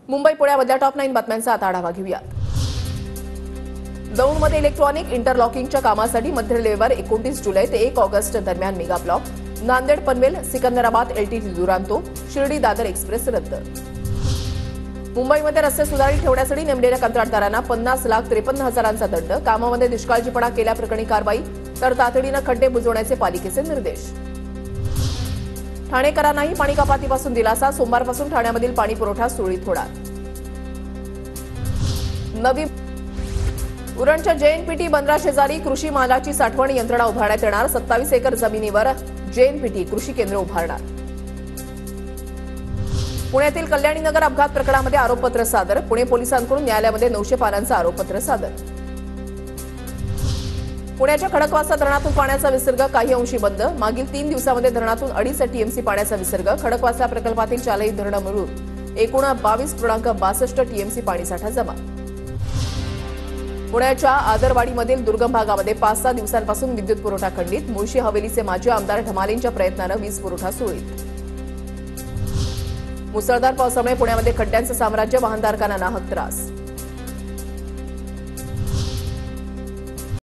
Mumbai पुण्यामधल्या top 9 बातम्यांचा आता आढावा घेऊया। दौंडमध्ये इलेक्ट्रॉनिक इंटरलॉकिंगच्या कामासाठी मध्य रेल्वेवर 29 जुलै ते 1 ऑगस्ट दरम्यान mega block. Nanded Panvel Secunderabad LTT Duronto, Shirdi Dadar express रद्द। मुंबईमध्ये रस्ते सुधारित ठेवण्यासाठी नेमलेल्या कंत्राटदारांना 50,53,000चा दंड। कामामध्ये निष्काळजीपणा केल्याप्रकरणी कारवाई, तर तातडीनं खड्डे बुजवण्याचे पालिकेचे निर्देश। ठाणेकरांनाही पाणी कपातीपासून दिलासा, सोमवारपासून ठाण्यामधील पाणी पुरवठा सुरळीत होणार। नवी उरणच्या जेएनपीटी बंदराशेजारी कृषी मालाची साठवण यंत्रणा उभारण्यात येणार। 27 एकर जमिनीवर जेएनपीटी कृषी केंद्र उभारणार। पुण्यातील कल्याणीनगर अपघात प्रकरणामध्ये आरोपपत्र सादर। पुणे पोलिसांकडून न्यायालयामध्ये 900 पानांचं आरोपपत्र सादर। पुण्याच्या खडकवासला धरणातून पाण्याचा विसर्ग काही अंशी बंद। मागील 3 दिवसांमध्ये धरणातून 2.5 टीएमसी पाण्याचा विसर्ग। खडकवासला प्रकल्पातील चारही धरणं मिळून एकूण 22.62 टीएमसी पाणीसाठा जमा। पुण्याच्या आदरवाडीमधील दुर्गम भागामध्ये 5-6 दिवसांपासून विद्युत पुरवठा खंडित। मुळशी हवेलीचे माजी आमदार ढमालेंच्या प्रयत्नानं वीज पुरवठा सुरळीत। मुसळधार पावसामुळे पुण्यामध्ये खड्ड्यांचं साम्राज्य, वाहनधारकांना नाहक त्रास।